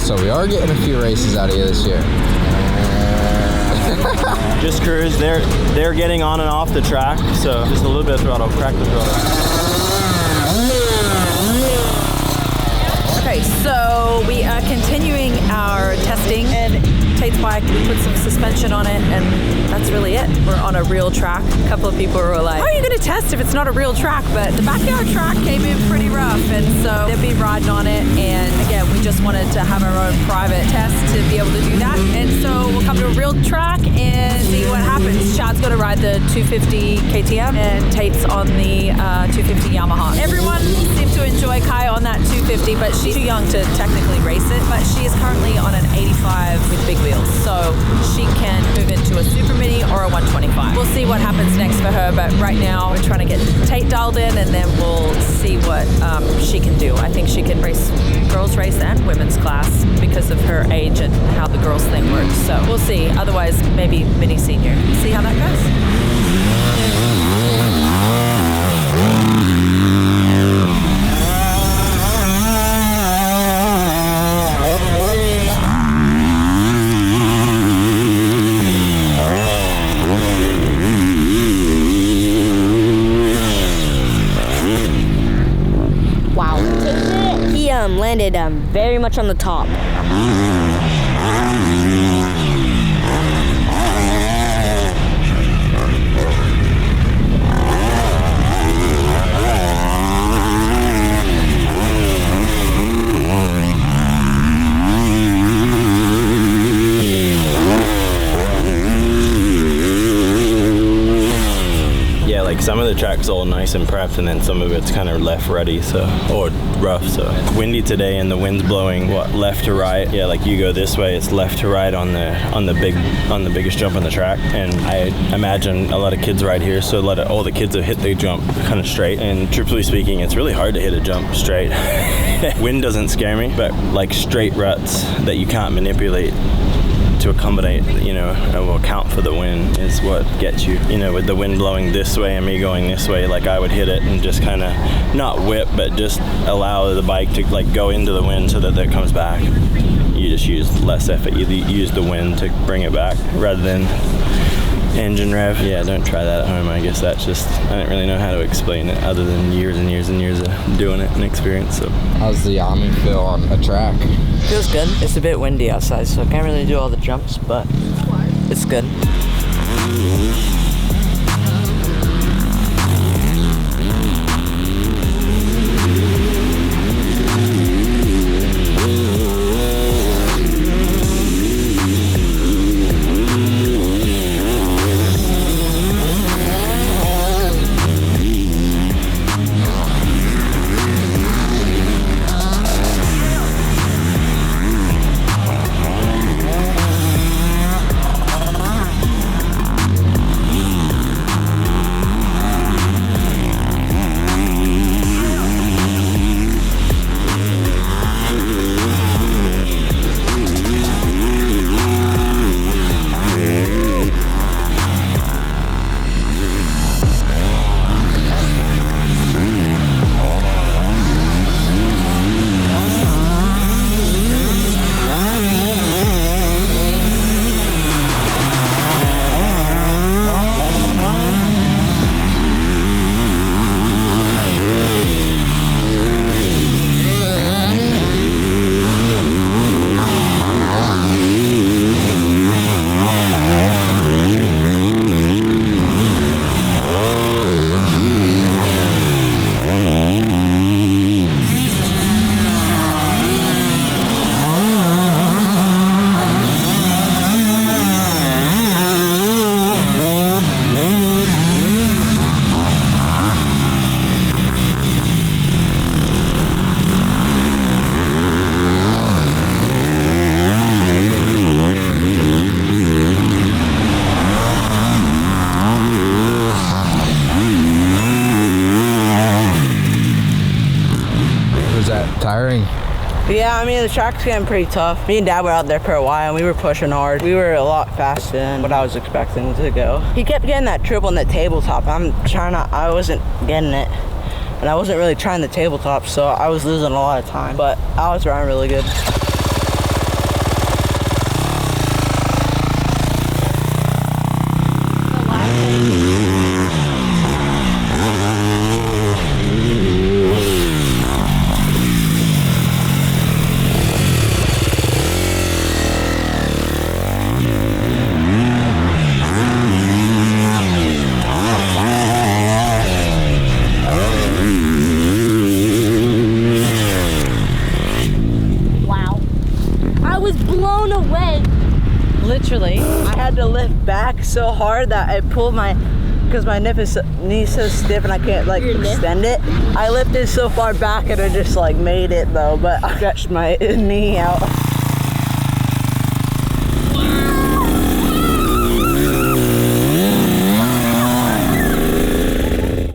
So we are getting a few races out of you this year. Just cruise. They're getting on and off the track, so just a little bit of throttle, crack the throttle. Okay, so we are continuing our testing, and Tate's bike, we put some suspension on it, and that's really it. We're on a real track. A couple of people were like, how are you gonna test if it's not a real track? But the backyard track came in pretty rough, and so they'll be riding on it. And again, we just wanted to have our own private test to be able to do that. And so we'll come to a real track and see what happens. Chad's gonna ride the 250 KTM, and Tate's on the 250 Yamaha. Everyone seems to enjoy Kai on that 250, but she's too young to technically race it. But she is currently on an 85 with big wheels, so she can move into a super mini or a 125. We'll see what happens next for her, but right now we're trying to get Tate dialed in, and then we'll see what she can do. I think she can race girls race and women's class because of her age and how the girls thing works. So we'll see. Otherwise, maybe mini senior. See how that goes. Landed very much on the top. Like some of the track's all nice and prepped, and then some of it's kind of left ready, so, or rough. So windy today, and the wind's blowing left to right. Yeah, like you go this way, it's left to right on the biggest jump on the track. And I imagine a lot of kids ride here, so all the kids have hit the jump kind of straight. And truthfully speaking, it's really hard to hit a jump straight. Wind doesn't scare me, but like straight ruts that you can't manipulate to accommodate, will account for the wind is what gets you. With the wind blowing this way and me going this way, like I would hit it and just kind of not whip, but just allow the bike to like go into the wind so that it comes back. You just use less effort. You use the wind to bring it back rather than engine rev. Yeah, don't try that at home. I guess that's just, I don't really know how to explain it other than years and years and years of doing it and experience. So how's the Yami feel on a track? Feels good. It's a bit windy outside, so I can't really do all the jumps, but it's good. tiring? Yeah, I mean, the track's getting pretty tough. Me and Dad were out there for a while, and we were pushing hard. We were a lot faster than what I was expecting to go. He kept getting that triple on the tabletop. I wasn't getting it. And I wasn't really trying the tabletop, so I was losing a lot of time. But I was riding really good. literally. I had to lift back so hard that I pulled because my knee's so stiff and I can't like extend it. I lifted so far back and I just like made it though, but I stretched my knee out.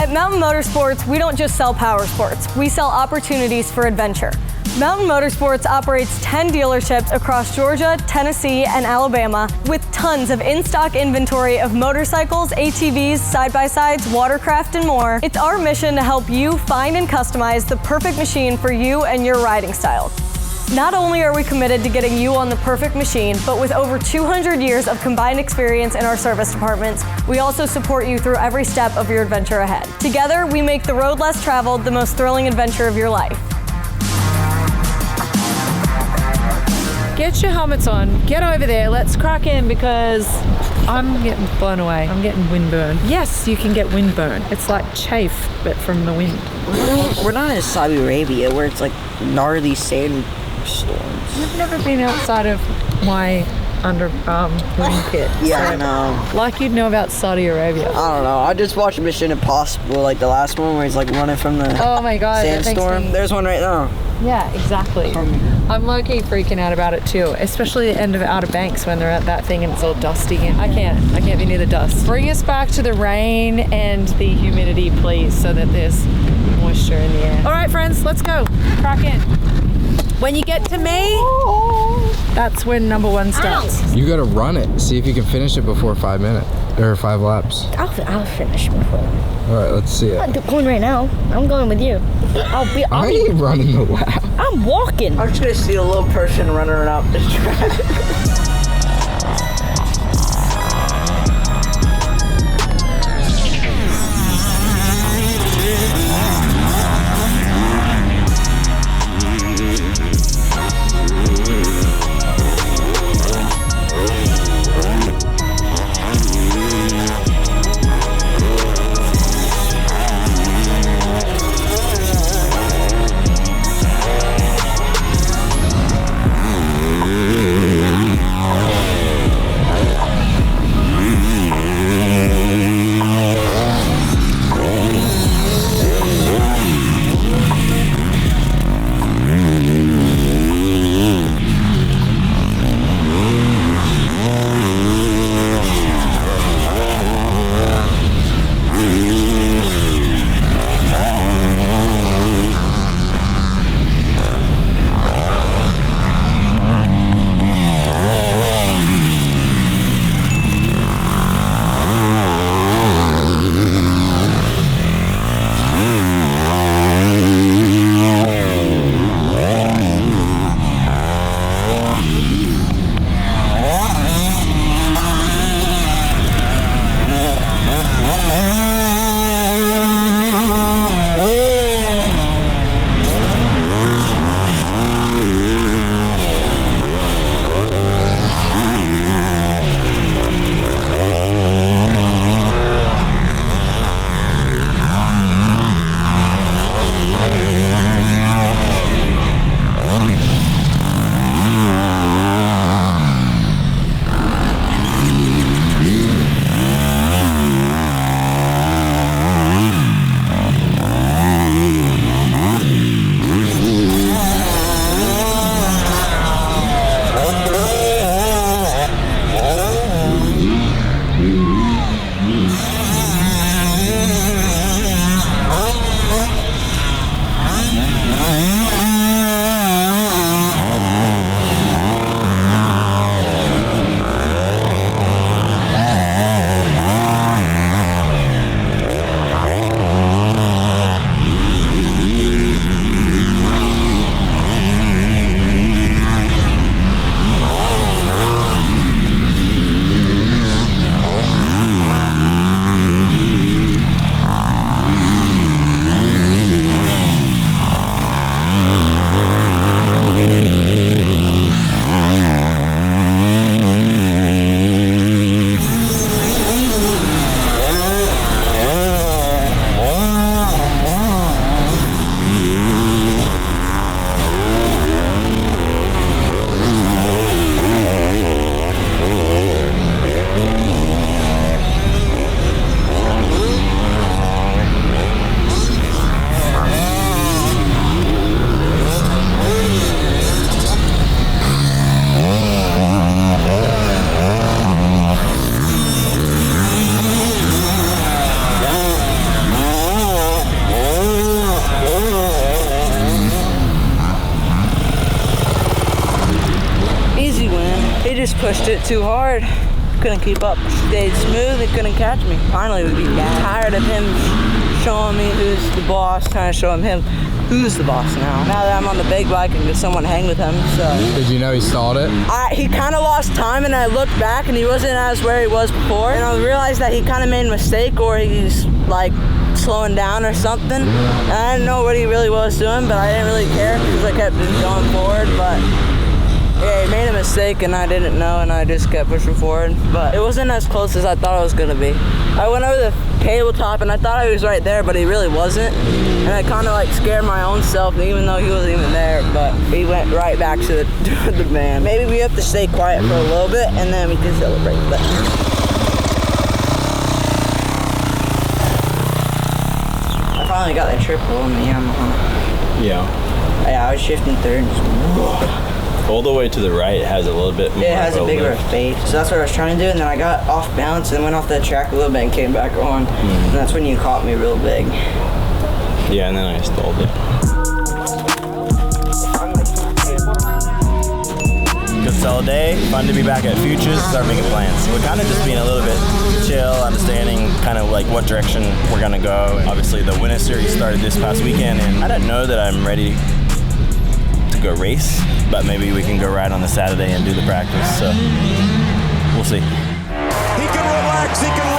At Mountain Motorsports, we don't just sell power sports, we sell opportunities for adventure. Mountain Motorsports operates 10 dealerships across Georgia, Tennessee, and Alabama with tons of in-stock inventory of motorcycles, ATVs, side-by-sides, watercraft, and more. It's our mission to help you find and customize the perfect machine for you and your riding style. Not only are we committed to getting you on the perfect machine, but with over 200 years of combined experience in our service departments, we also support you through every step of your adventure ahead. Together, we make the road less traveled the most thrilling adventure of your life. Get your helmets on, get over there, let's crack in because I'm getting blown away. I'm getting windburn. Yes, you can get windburn. It's like chafe, but from the wind. We're not in Saudi Arabia where it's like gnarly sandstorms. I've never been outside of my underarm wind pit. Yeah, so, I know. like you'd know about Saudi Arabia. I don't know. I just watched Mission Impossible, like the last one where he's like running from the Oh my god, that makes sandstorm. me- There's one right now. Yeah, exactly. I'm low-key freaking out about it too, especially the end of Outer Banks when they're at that thing and it's all dusty. And I can't be near the dust. Bring us back to the rain and the humidity, please, so that there's moisture in the air. All right, friends, let's go. Crack in. When you get to me, that's when number one starts. You gotta run it. See if you can finish it before 5 minutes or 5 laps. I'll finish before. All right, let's see it. I'm going right now. I'm going with you. I ain't running the lap. I'm walking. I'm just gonna see a little person running around this track. pushed it too hard. Couldn't keep up. Stayed smooth. He couldn't catch me. Finally, we beat Dad. Tired of him showing me who's the boss, trying to show him who's the boss now. Now that I'm on the big bike and get someone to hang with him, so. Did you know he stalled it? He kind of lost time, and I looked back and he wasn't as where he was before. And I realized that he kind of made a mistake, or he's like slowing down or something. And I didn't know what he really was doing, but I didn't really care because I kept going forward. But yeah, he made a mistake and I didn't know, and I just kept pushing forward. But it wasn't as close as I thought it was gonna be. I went over the tabletop and I thought he was right there, but he really wasn't. And I kind of like scared my own self, even though he wasn't even there. But he went right back to the van. Maybe we have to stay quiet for a little bit and then we can celebrate. But I finally got that triple on the Yamaha. Yeah. Yeah, I was shifting third. All the way to the right has a little bit more. It has a bigger lift. fade. So that's what I was trying to do, and then I got off balance and went off the track a little bit and came back on. And that's when you caught me real big. Yeah, and then I stalled it. Good solid day. Fun to be back at Futures. Start making plans. We're kind of just being a little bit chill, understanding kind of like what direction we're gonna go. Obviously, the Winter Series started this past weekend, and I don't know that I'm ready to go race, but maybe we can go ride on the Saturday and do the practice. So we'll see. He can relax. He can